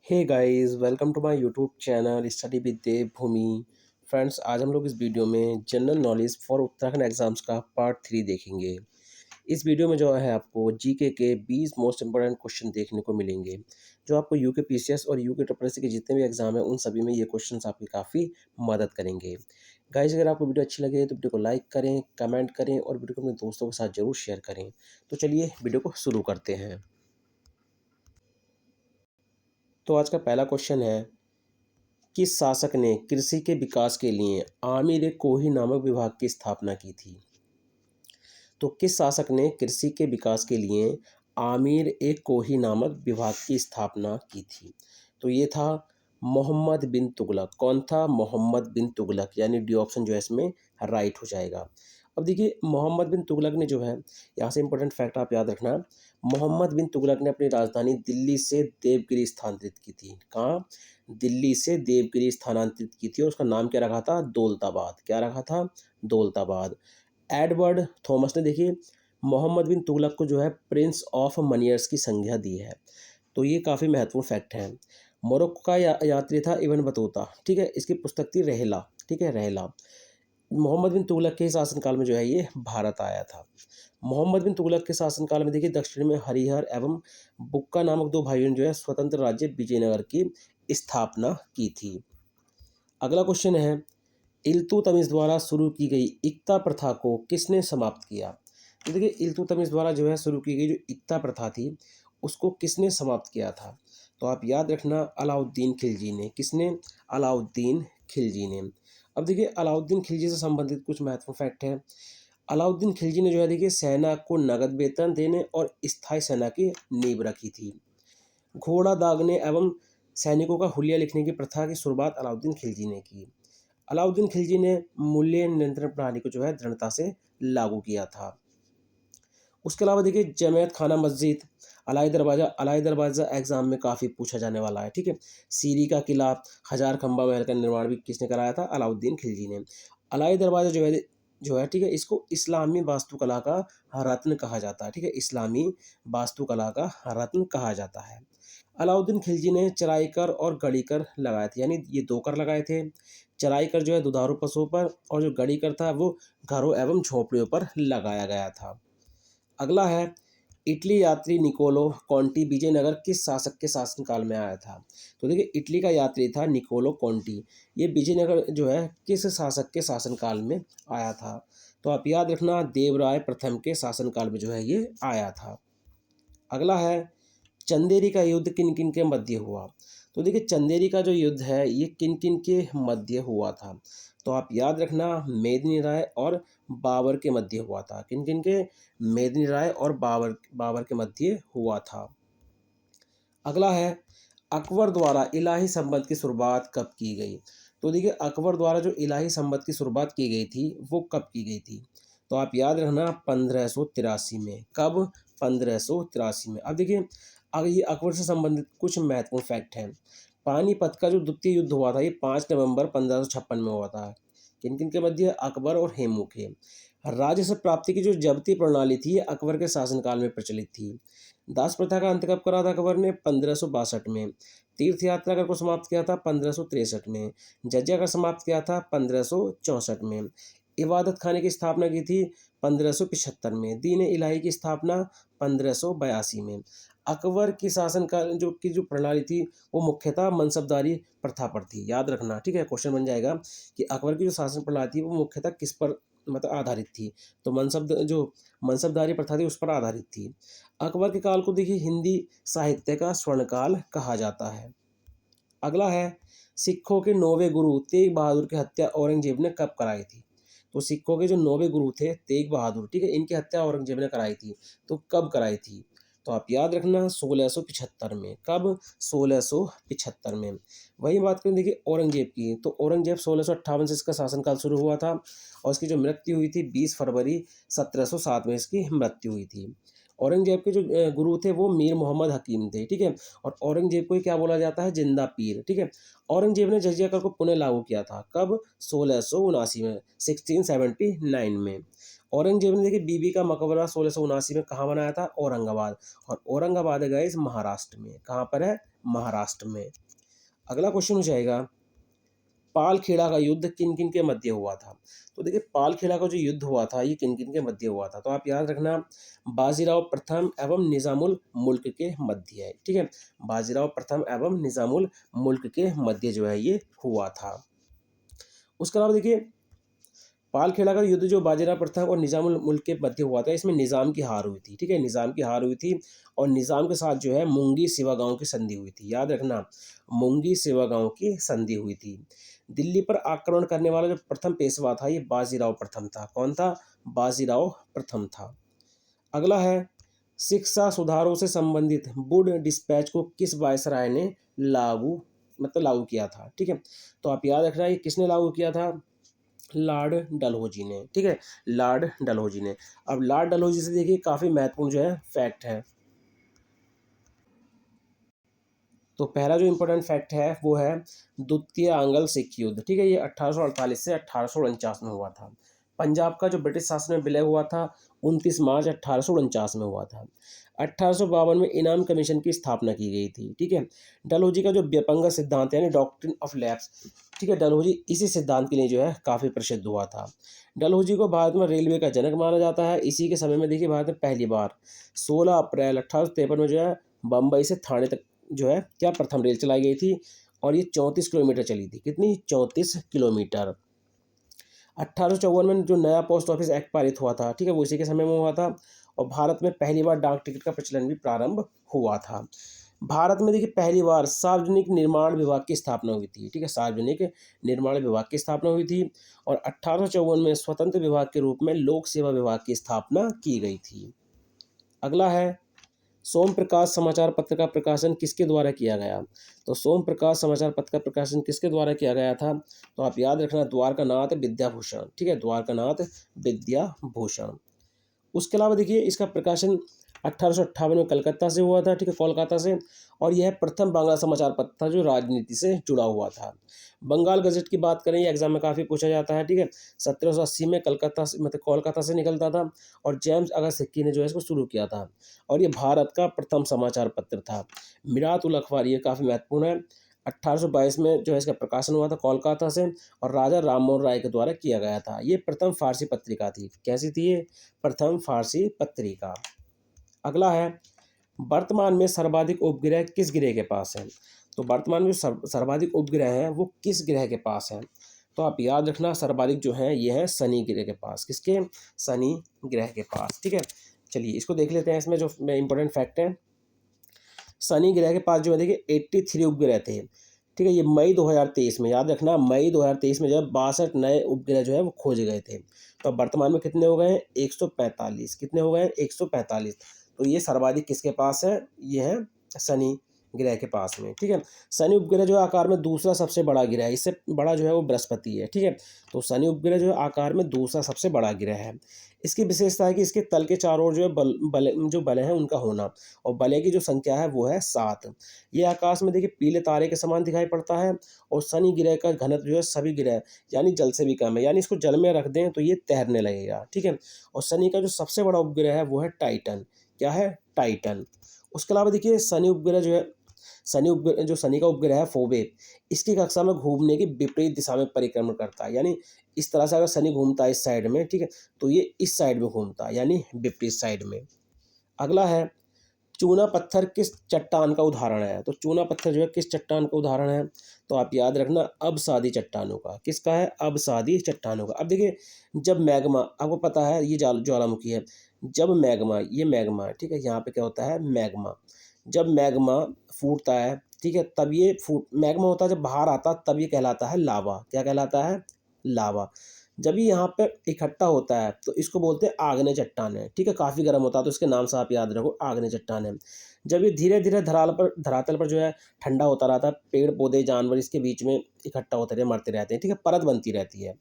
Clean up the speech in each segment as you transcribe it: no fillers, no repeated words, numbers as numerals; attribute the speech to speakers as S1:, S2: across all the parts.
S1: Hey guys, welcome to my YouTube channel study with Dev Bhoomi. Friends, आज हम लोग इस वीडियो में general knowledge for Uttarakhand exams का पार्ट 3 देखेंगे। इस वीडियो में जो है आपको जीके के 20 मोस्ट इंपॉर्टेंट क्वेश्चन देखने को मिलेंगे, जो आपको यूके पीसीएस और यूके ट्रिपल के जितने भी एग्जाम है उन सभी में ये क्वेश्चंस आपकी काफ़ी मदद करेंगे। गाइस, अगर आपको वीडियो अच्छी लगे तो वीडियो को लाइक करें, कमेंट करें और वीडियो को अपने दोस्तों के साथ जरूर शेयर करें। तो चलिए वीडियो को शुरू करते हैं। तो आज का पहला क्वेश्चन है, किस शासक ने कृषि के विकास के लिए आमिर ए कोही नामक विभाग की स्थापना की थी? तो किस शासक ने कृषि के विकास के लिए आमिर ए कोही नामक विभाग की स्थापना की थी? तो ये था मोहम्मद बिन तुगलक। कौन था? मोहम्मद बिन तुगलक, यानी डी ऑप्शन जो है इसमें राइट हो जाएगा। अब देखिए, मोहम्मद बिन तुगलक ने जो है, यहाँ से इंपॉर्टेंट फैक्ट आप याद रखना, मोहम्मद बिन तुगलक ने अपनी राजधानी दिल्ली से देवगिरी स्थानांतरित की थी। कहाँ? दिल्ली से देवगिरी स्थानांतरित की थी और उसका नाम क्या रखा था? दौलताबाद। क्या रखा था? दौलताबाद। एडवर्ड थॉमस ने देखिए मोहम्मद बिन तुगलक को जो है प्रिंस ऑफ मनियर्स की संज्ञा दी है। तो ये काफ़ी महत्वपूर्ण फैक्ट है। मोरक्को का यात्री था इब्न बतूता। ठीक है, इसकी पुस्तक थी रहला। ठीक है, रहला। मोहम्मद बिन तुगलक के शासनकाल में जो है ये भारत आया था। मोहम्मद बिन तुगलक के शासनकाल में देखिए दक्षिण में हरिहर एवं बुक्का नामक दो भाइयों ने जो है स्वतंत्र राज्य विजयनगर की स्थापना की थी। अगला क्वेश्चन है, इल्तुतमिश द्वारा शुरू की गई इक्ता प्रथा को किसने समाप्त किया? तो देखिए, इल्तुतमिश द्वारा जो है शुरू की गई जो इक्ता प्रथा थी उसको किसने समाप्त किया था? तो आप याद रखना, अलाउद्दीन खिलजी ने। किसने? अलाउद्दीन खिलजी ने। अब देखिए, अलाउद्दीन खिलजी से संबंधित कुछ महत्वपूर्ण फैक्ट है। अलाउद्दीन खिलजी ने जो है देखिए सेना को नगद वेतन देने और स्थायी सेना की नींव रखी थी। घोड़ा दागने एवं सैनिकों का हुलिया लिखने की प्रथा की शुरुआत अलाउद्दीन खिलजी ने की। अलाउद्दीन खिलजी ने मूल्य नियंत्रण प्रणाली को जो है दृढ़ता से लागू किया था। उसके अलावा देखिए जमियत खाना मस्जिद, अलाई दरवाज़ा एग्जाम में काफ़ी पूछा जाने वाला है। ठीक है, सीरी का किला, हजार खंबा महल का निर्माण भी किसने कराया था? अलाउद्दीन खिलजी ने। अलाई दरवाज़ा जो है ठीक है, इसको इस्लामी वास्तुकला का रत्न कहा जाता है। ठीक है, इस्लामी वास्तुकला का रत्न कहा जाता है। अलाउद्दीन खिलजी ने चराई कर और गड़ी कर लगाए थे, यानी ये दो कर लगाए थे। चराई कर जो है दुधारू पशुओं पर और जो गड़ी कर था वो घरों एवं झोपड़ियों पर लगाया गया था। अगला है, इटली यात्री निकोलो कॉन्टी विजयनगर किस शासक के शासनकाल में आया था? तो देखिए, इटली का यात्री था निकोलो कॉन्टी। ये विजयनगर जो है किस शासक के शासनकाल में आया था? तो आप याद रखना, देवराय प्रथम के शासनकाल में जो है ये आया था। अगला है, चंदेरी का युद्ध किन किन के मध्य हुआ? तो देखिए, चंदेरी का जो युद्ध है ये किन किन के मध्य हुआ था? तो आप याद रखना, मेदिनी राय और बाबर के मध्य हुआ था। किन किन के? मेदिनी राय और बाबर बाबर के मध्य हुआ था। अगला है, अकबर द्वारा इलाही संबंध की शुरुआत कब की गई? तो देखिए, अकबर द्वारा जो इलाही संबंध की शुरुआत की गई थी वो कब की गई थी? तो आप याद रखना, 1583 में। कब? 1583 में। अब देखिए, अगर ये अकबर से संबंधित कुछ महत्वपूर्ण फैक्ट हैं। पानीपत का जो द्वितीय युद्ध हुआ था ये 5 नवंबर 1556 में हुआ था। किन किन के मध्य? अकबर और हेमू के। राजस्व प्राप्ति की जो जब्ती प्रणाली थी ये अकबर के शासनकाल में प्रचलित थी। दास प्रथा का अंत कब करा था अकबर ने? 1562 में। तीर्थ यात्रा कर को समाप्त किया था 1563 में। जजिया कर समाप्त किया था 1564 में। इबादत खाने की स्थापना की थी 1575 में। दीन इलाही की स्थापना 1582 में। अकबर की शासन का जो प्रणाली थी वो मुख्यतः मनसबदारी प्रथा पर थी। याद रखना, ठीक है, क्वेश्चन बन जाएगा कि अकबर की जो शासन प्रणाली थी वो मुख्यतः किस पर मतलब आधारित थी? तो मनसबदारी प्रथा थी उस पर आधारित थी। अकबर के काल को देखिए हिंदी साहित्य का स्वर्णकाल कहा जाता है। अगला है, सिखों के 9वें गुरु तेग बहादुर की हत्या औरंगजेब ने कब कराई थी? तो सिखों के जो 9वें गुरु थे तेग बहादुर, ठीक है, इनकी हत्या औरंगजेब ने कराई थी। तो कब कराई थी? तो आप याद रखना, 1675 में। कब? 1675 में। वही बात करें देखिए औरंगजेब की, तो औरंगजेब 1658 से इसका शासनकाल शुरू हुआ था और इसकी जो मृत्यु हुई थी 20 फरवरी 1707 में इसकी मृत्यु हुई थी। औरंगजेब के जो गुरु थे वो मीर मोहम्मद हकीम थे। ठीक है, और औरंगजेब को ही क्या बोला जाता है? जिंदा पीर। ठीक है, औरंगजेब ने जजिया कर को पुनः लागू किया था। कब? 1679 में, 1679 में। औरंगजेब ने देखिए बीबी का मकबरा 1679 में कहाँ बनाया था? औरंगाबाद। और औरंगाबाद है गाइस महाराष्ट्र में। कहाँ पर है? महाराष्ट्र में। अगला क्वेश्चन हो जाएगा, पालखेड़ा का युद्ध किन किन के मध्य हुआ था? तो देखिए पालखेड़ा का जो युद्ध हुआ था ये किन किन के मध्य हुआ था? तो आप याद रखना, बाजीराव प्रथम एवं निजामुल मुल्क के मध्य है। ठीक है, बाजीराव प्रथम एवं निजामुल मुल्क के मध्य जो है ये हुआ था। उसके अलावा देखिए पालखेड़ा का युद्ध जो बाजीराव प्रथम और निजामुल मुल्क के मध्य हुआ था, इसमें निजाम की हार हुई थी। ठीक है, निजाम की हार हुई थी और निजाम के साथ जो है मुंगी सिवा गांव की संधि हुई थी। याद रखना, मुंगी सिवा गांव की संधि हुई थी। दिल्ली पर आक्रमण करने वाला जो प्रथम पेशवा था ये बाजीराव प्रथम था। कौन था? बाजीराव प्रथम था। अगला है, शिक्षा सुधारों से संबंधित वुड डिस्पैच को किस वायसराय ने लागू किया था? ठीक है, तो आप याद रखना ये किसने लागू किया था? लॉर्ड डलहौजी ने। ठीक है, लॉर्ड डलहौजी ने। अब लॉर्ड डलहौजी से देखिए काफ़ी महत्वपूर्ण जो है फैक्ट है। तो पहला जो इम्पोर्टेंट फैक्ट है वो है द्वितीय आंग्ल सिख युद्ध। ठीक है, ये 1848 से 1849 में हुआ था। पंजाब का जो ब्रिटिश शासन में विलय हुआ था 29 मार्च 1849 में हुआ था। 1852 में इनाम कमीशन की स्थापना की गई थी। ठीक है, डलहौजी का जो व्यपंग सिद्धांत है यानी डॉक्ट्रिन ऑफ लैप्स, ठीक है, डलहौजी इसी सिद्धांत के लिए जो है काफ़ी प्रसिद्ध हुआ था। डलहौजी को भारत में रेलवे का जनक माना जाता है। इसी के समय में देखिए भारत में पहली बार 16 अप्रैल 1853 में जो है बम्बई से थाने तक जो है क्या प्रथम रेल चलाई गई थी और ये 34 किलोमीटर चली थी। कितनी? 34 किलोमीटर। 1854 में जो नया पोस्ट ऑफिस एक्ट पारित हुआ था, ठीक है, वो इसी के समय में हुआ था। और भारत में पहली बार डाक टिकट का प्रचलन भी प्रारंभ हुआ था। भारत में देखिए पहली बार सार्वजनिक निर्माण विभाग की स्थापना हुई थी। ठीक है, सार्वजनिक निर्माण विभाग की स्थापना हुई थी। और 1854 में स्वतंत्र विभाग के रूप में लोक सेवा विभाग की स्थापना की गई थी। अगला है, सोम प्रकाश समाचार पत्र का प्रकाशन किसके द्वारा किया गया? तो सोम प्रकाश समाचार पत्र का प्रकाशन किसके द्वारा किया गया था? तो आप याद रखना, द्वारकानाथ विद्याभूषण। ठीक है, द्वारकानाथ विद्याभूषण। उसके अलावा देखिए इसका प्रकाशन 1858 में कलकत्ता से हुआ था। ठीक है, कोलकाता से। और यह प्रथम बांग्ला समाचार पत्र था जो राजनीति से जुड़ा हुआ था। बंगाल गजट की बात करें, ये एग्जाम में काफ़ी पूछा जाता है। ठीक है, 1780 में कलकत्ता से मतलब कोलकाता से निकलता था और जेम्स अगस्त सिक्की ने जो है इसको शुरू किया था। और ये भारत का प्रथम समाचार पत्र था। मिरात उल अखबार, ये काफ़ी महत्वपूर्ण है। 1822 में जो है इसका प्रकाशन हुआ था कोलकाता से और राजा राममोहन राय के द्वारा किया गया था। ये प्रथम फारसी पत्रिका थी। कैसी थी ये? प्रथम फारसी पत्रिका। अगला है, वर्तमान में सर्वाधिक उपग्रह किस ग्रह के पास है? तो वर्तमान में सर्वाधिक उपग्रह हैं वो किस ग्रह के पास हैं? तो आप याद रखना सर्वाधिक जो है ये है शनि ग्रह के पास। किसके? शनि ग्रह के पास। ठीक है, चलिए इसको देख लेते हैं। इसमें जो इंपॉर्टेंट फैक्ट है, शनि ग्रह के पास जो है देखिए 83 उपग्रह थे। ठीक है, ये मई 2023 में, याद रखना, मई 2023 में जो है 62 नए उपग्रह जो है वो खोजे गए थे। तो अब वर्तमान में कितने हो गए हैं? 145। कितने हो गए हैं? 145। तो ये सर्वाधिक किसके पास है? ये है शनि ग्रह के पास में। ठीक है, शनि उपग्रह जो है आकार में दूसरा सबसे बड़ा ग्रह है। इससे बड़ा जो है वो बृहस्पति है। ठीक है, तो शनि उपग्रह जो है आकार में दूसरा सबसे बड़ा ग्रह है। इसकी विशेषता है कि इसके तल के चारों ओर जो है बल हैं उनका होना, और बलय की जो संख्या है वो है 7। ये आकाश में देखिए पीले तारे के समान दिखाई पड़ता है। और शनि ग्रह का घनत्व जो है सभी ग्रह यानी जल से भी कम है, यानी इसको जल में रख दें तो ये तैरने लगेगा। ठीक है, और शनि का जो सबसे बड़ा उपग्रह है वो है टाइटन। क्या है? टाइटन। उसके अलावा देखिए शनि उपग्रह जो है, शनि का उपग्रह है फोबे, इसकी कक्षा में घूमने की विपरीत दिशा में परिक्रमण करता है। यानी इस तरह से अगर शनि घूमता है इस साइड में, ठीक है, तो ये इस साइड में घूमता है यानी विपरीत साइड में। अगला है, चूना पत्थर किस चट्टान का उदाहरण है? तो चूना पत्थर जो है किस चट्टान का उदाहरण है? तो आप याद रखना अबसादी चट्टानों का। किसका है? अबसादी चट्टानों का। अब देखिए जब मैग्मा, आपको पता है ये ज्वालामुखी है, जब मैग्मा, ये मैग्मा है, ठीक है, यहाँ पे क्या होता है? मैग्मा। जब मैग्मा फूटता है, ठीक है, तब ये मैग्मा होता है, जब बाहर आता है तब ये कहलाता है लावा। क्या कहलाता है? लावा। जब ये यहाँ पे इकट्ठा होता है तो इसको बोलते हैं आग्नेय चट्टान है। ठीक है, काफ़ी गर्म होता है तो इसके नाम से आप याद रखो आग्नेय चट्टान है। जब ये धीरे धीरे धरातल पर जो है ठंडा होता रहता है, पेड़ पौधे जानवर इसके बीच में इकट्ठा होते रहे, मरते रहते हैं। ठीक है, परत बनती रहती है।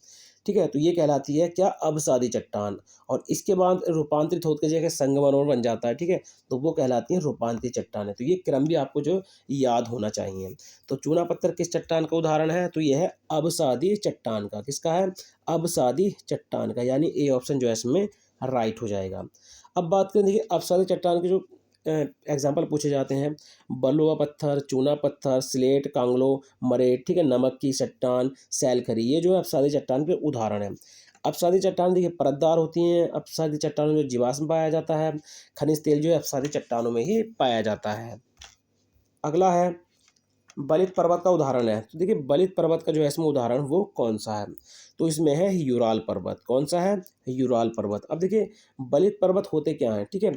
S1: ठीक है, तो ये कहलाती है क्या, अवसादी चट्टान। और इसके बाद रूपांतरित होकर जगह संगमरमर और बन जाता है, ठीक है, तो वो कहलाती है रूपांतरित चट्टान। तो ये क्रम भी आपको जो याद होना चाहिए। तो चूना पत्थर किस चट्टान का उदाहरण है, तो ये है अवसादी चट्टान का। किसका है, अवसादी चट्टान का, यानी ए ऑप्शन जो है इसमें राइट हो जाएगा। अब बात करें, देखिए अवसादी चट्टान के जो एग्जाम्पल पूछे जाते हैं, बलुआ पत्थर, चूना पत्थर, स्लेट, कांगलो, मरेट, ठीक है, नमक की चट्टान, सैलखरी, ये जो है अपसादी चट्टान के उदाहरण हैं। अपसादी चट्टान देखिए परतदार होती हैं। अपसादी चट्टानों में जीवाश्म पाया जाता है। खनिज तेल जो है अपसादी चट्टानों में ही पाया जाता है। अगला है बलित पर्वत का उदाहरण है। तो देखिए बलित पर्वत का जो है इसमें उदाहरण वो कौन सा है, तो इसमें है यूराल पर्वत। कौन सा है, यूराल पर्वत। अब देखिए बलित पर्वत होते क्या हैं, ठीक है,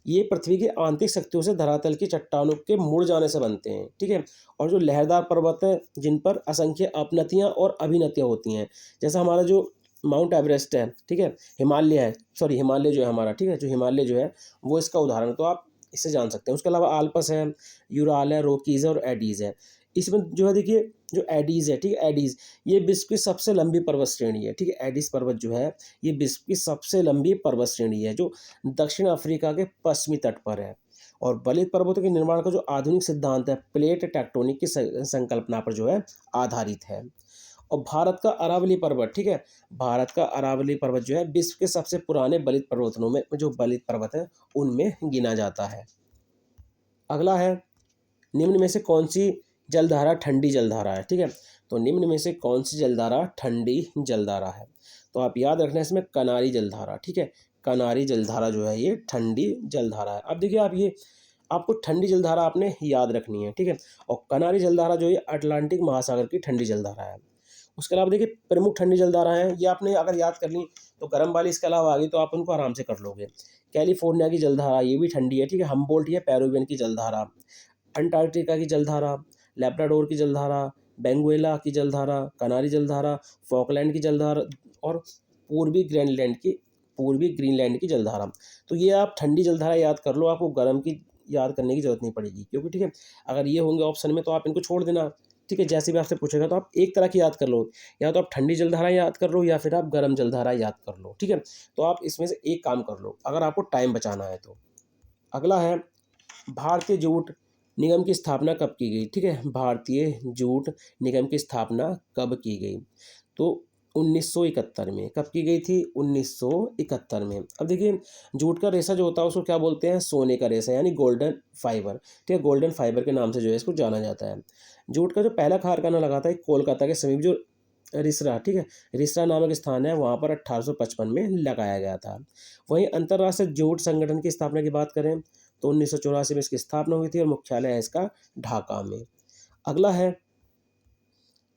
S1: ये पृथ्वी की आंतरिक शक्तियों से धरातल की चट्टानों के मुड़ जाने से बनते हैं, ठीक है। और जो लहरदार पर्वत हैं जिन पर असंख्य अपनतियां और अभिनतियां होती हैं, जैसा हमारा जो माउंट एवरेस्ट है, ठीक है, हिमालय है, सॉरी हिमालय जो है हमारा, ठीक है, जो हिमालय जो है वो इसका उदाहरण है, तो आप इससे जान सकते हैं। उसके अलावा आल्पस है, यूराल है, रोकीज़ है और एडीज़ है। इसमें जो है देखिए जो एडीज़ है, ठीक है, एडीज़ ये विश्व की सबसे लंबी पर्वत श्रेणी है, ठीक है। एडीज़ पर्वत जो है ये विश्व की सबसे लंबी पर्वत श्रेणी है, जो दक्षिण अफ्रीका के पश्चिमी तट पर है। और बलित पर्वतों के निर्माण का जो आधुनिक सिद्धांत है प्लेट टेक्टोनिक की संकल्पना पर जो है आधारित है। और भारत का अरावली पर्वत, ठीक है, भारत का अरावली पर्वत जो है विश्व के सबसे पुराने बलित पर्वतों में जो बलित पर्वत है उनमें गिना जाता है। अगला है निम्न में से कौन सी जलधारा ठंडी जलधारा है, ठीक है, तो निम्न में से कौन सी जलधारा ठंडी जलधारा है, तो आप याद रखना इसमें कनारी जलधारा, ठीक है, कनारी जलधारा जो है ये ठंडी जलधारा है। अब देखिए आप ये आपको ठंडी जलधारा आपने याद रखनी है, ठीक है, और कनारी जलधारा जो है अटलांटिक महासागर की ठंडी जलधारा है। उसके अलावा देखिए प्रमुख ठंडी जलधारा हैं, ये आपने अगर याद कर ली तो गर्म वाली इसके अलावा आ गई तो आप उनको आराम से कर लोगे। कैलिफोर्निया की जलधारा ये भी ठंडी है, ठीक है, हम्बोल्ट या पेरुवियन की जलधारा, अंटार्कटिका की जलधारा, लेब्राडोर की जलधारा, बेंगुएला की जलधारा, कनारी जलधारा, फॉकलैंड की जलधारा और पूर्वी ग्रीनलैंड की जलधारा। तो ये आप ठंडी जलधारा याद कर लो, आपको गर्म की याद करने की जरूरत नहीं पड़ेगी, क्योंकि ठीक है अगर ये होंगे ऑप्शन में तो आप इनको छोड़ देना, ठीक है, जैसे भी आपसे पूछेगा तो आप एक तरह की याद कर लो, या तो आप ठंडी जलधारा याद कर लो या फिर आप गर्म जलधारा याद कर लो, ठीक है। तो आप इसमें से एक काम कर लो अगर आपको टाइम बचाना है तो। अगला है भारतीय जूट निगम की स्थापना कब की गई, ठीक है, भारतीय जूट निगम की स्थापना कब की गई, तो 1971 में। कब की गई थी, 1971 में। अब देखिए जूट का रेशा जो होता है उसको क्या बोलते हैं, सोने का रेशा, यानी गोल्डन फाइबर, ठीक है, गोल्डन फाइबर के नाम से जो है इसको जाना जाता है। जूट का जो पहला कारखाना लगा था कोलकाता के समीप जो रिसरा, ठीक है, रिसरा नामक स्थान है वहाँ पर 1855 में लगाया गया था। वहीं अंतर्राष्ट्रीय जूट संगठन की स्थापना की बात करें तो 1984 में इसकी स्थापना हुई थी और मुख्यालय है इसका ढाका में। अगला है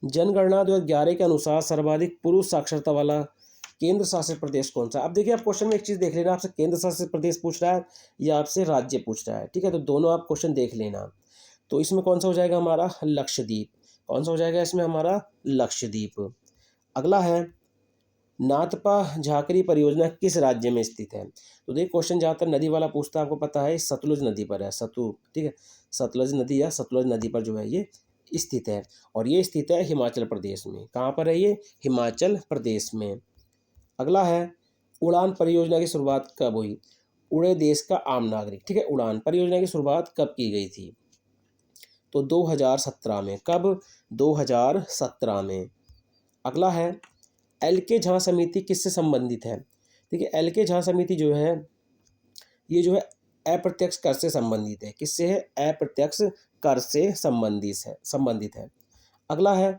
S1: जनगणना 2011 के अनुसार सर्वाधिक पुरुष साक्षरता वाला केंद्र शासित प्रदेश कौन सा। अब देखिए आप क्वेश्चन में एक चीज़ देख लेना, आपसे केंद्र शासित प्रदेश पूछ रहा है या आपसे राज्य पूछ रहा है, ठीक है, तो दोनों आप क्वेश्चन देख लेना। तो इसमें कौन सा हो जाएगा हमारा लक्षद्वीप, कौन सा हो जाएगा इसमें हमारा लक्षद्वीप। अगला है नाथपा झाकरी परियोजना किस राज्य में स्थित है, तो देखिए क्वेश्चन ज़्यादातर नदी वाला पूछता है, आपको पता है सतलुज नदी पर है, ठीक है, सतलुज नदी या सतलुज नदी पर जो है ये स्थित है और ये स्थित है हिमाचल प्रदेश में। कहाँ पर है ये, हिमाचल प्रदेश में। अगला है उड़ान परियोजना की शुरुआत कब हुई, उड़े देश का आम नागरिक, ठीक है, उड़ान परियोजना की शुरुआत कब की गई थी, तो 2017 में। कब, 2017 में। अगला है एल के झा समिति किससे संबंधित है, देखिए एल के झा समिति जो है ये जो है अप्रत्यक्ष कर से संबंधित है, किससे है, अप्रत्यक्ष कर से संबंधित है। अगला है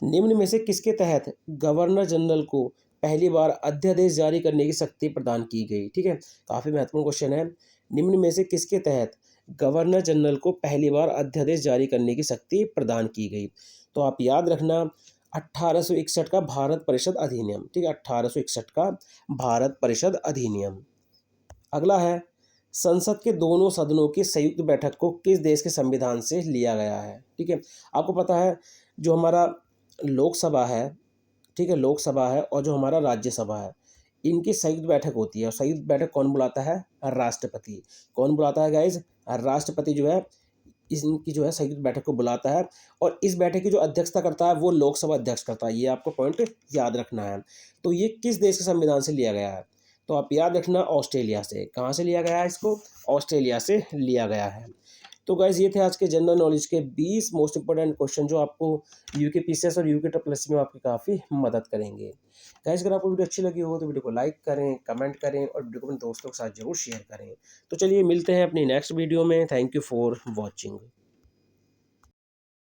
S1: निम्न में से किसके तहत गवर्नर जनरल को पहली बार अध्यादेश जारी करने की शक्ति प्रदान की गई, ठीक है, काफ़ी महत्वपूर्ण क्वेश्चन है। निम्न में से किसके तहत गवर्नर जनरल को पहली बार अध्यादेश जारी करने की शक्ति प्रदान की गई, तो आप याद रखना 1861 का भारत परिषद अधिनियम, ठीक है, 1861 का भारत परिषद अधिनियम। अगला है संसद के दोनों सदनों की संयुक्त बैठक को किस देश के संविधान से लिया गया है, ठीक है, आपको पता है जो हमारा लोकसभा है, ठीक है, लोकसभा है और जो हमारा राज्यसभा है इनकी संयुक्त बैठक होती है और संयुक्त बैठक कौन बुलाता है, राष्ट्रपति। कौन बुलाता है गाइज, राष्ट्रपति जो है इनकी जो है संयुक्त बैठक को बुलाता है और इस बैठक की जो अध्यक्षता करता है वो लोकसभा अध्यक्ष करता है। ये आपको पॉइंट याद रखना है। तो ये किस देश के संविधान से लिया गया है? तो आप याद रखना ऑस्ट्रेलिया से। कहाँ से लिया गया है इसको? ऑस्ट्रेलिया से लिया गया है। तो गाइज़ ये थे आज के जनरल नॉलेज के 20 मोस्ट इंपोर्टेंट क्वेश्चन जो आपको यूके पीसीएस और यूके ट्रिपल में आपकी काफ़ी मदद करेंगे। गाइज़ अगर आपको वीडियो अच्छी लगी हो तो वीडियो को लाइक करें, कमेंट करें और वीडियो को अपने दोस्तों के साथ ज़रूर शेयर करें। तो चलिए मिलते हैं अपनी नेक्स्ट वीडियो में। Thank you for watching.